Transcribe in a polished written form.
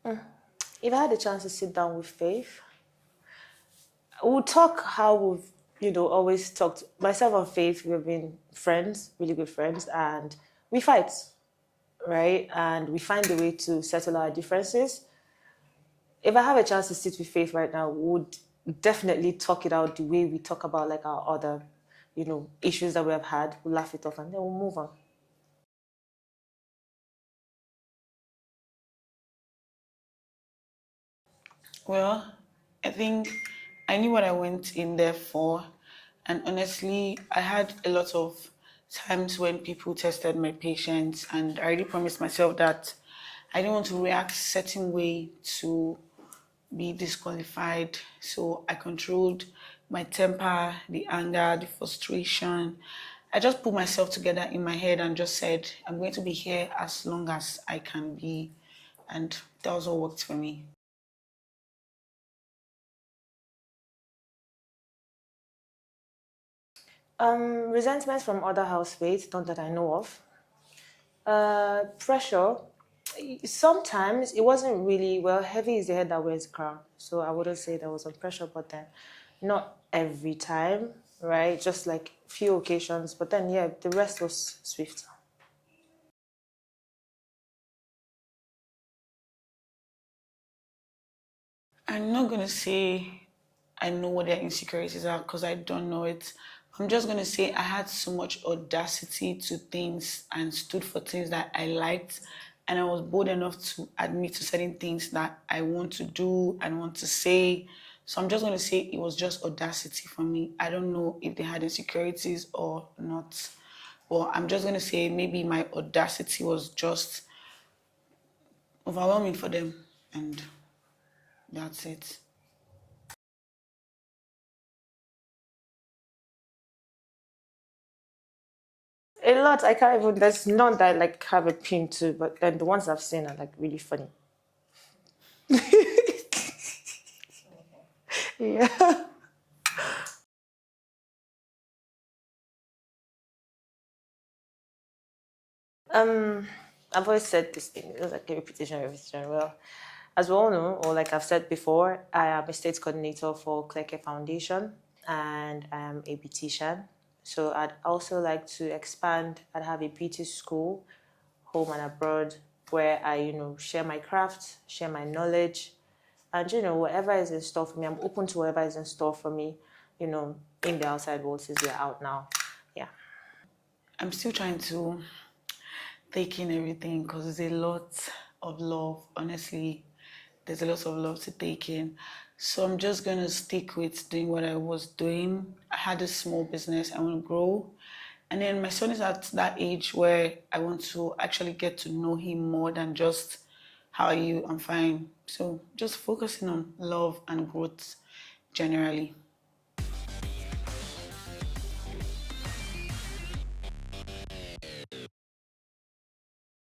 If I had a chance to sit down with Faith, we'll talk how we've, always talked. Myself and Faith, we've been friends, really good friends, and we fight, right? And we find a way to settle our differences. If I have a chance to sit with Faith right now, we would definitely talk it out the way we talk about like our other, issues that we have had. We'll laugh it off and then we'll move on. Well, I think I knew what I went in there for. And honestly, I had a lot of times when people tested my patience, and I already promised myself that I didn't want to react a certain way to be disqualified. So I controlled my temper, the anger, the frustration. I just put myself together in my head and just said, I'm going to be here as long as I can be. And that was what worked for me. Resentments from other housemates, not that I know of. Pressure. Sometimes it wasn't really, well, heavy is the head that wears the crown. So I wouldn't say there was some pressure, but then not every time, right? Just like few occasions. But then, yeah, the rest was swift. I'm not going to say I know what their insecurities are because I don't know it. I'm just going to say I had so much audacity to things and stood for things that I liked. And I was bold enough to admit to certain things that I want to do and want to say. So I'm just going to say it was just audacity for me. I don't know if they had insecurities or not. But I'm just going to say maybe my audacity was just overwhelming for them. And that's it. A lot. I can't even. There's none that I like have a pin to, but then the ones I've seen are like really funny. Yeah. I've always said this thing. It's like a repetition. Well, as we all know, or like I've said before, I am a state coordinator for Clearcare Foundation, and I am a beautician. So I'd also like to expand and have a beauty school, home and abroad, where I, share my craft, share my knowledge, and whatever is in store for me. I'm open to whatever is in store for me, in the outside world since we're out now. Yeah. I'm still trying to take in everything because there's a lot of love. Honestly, there's a lot of love to take in. So I'm just gonna stick with doing what I was doing. I had a small business, I want to grow. And then my son is at that age where I want to actually get to know him more than just how are you? I'm fine. So just focusing on love and growth generally.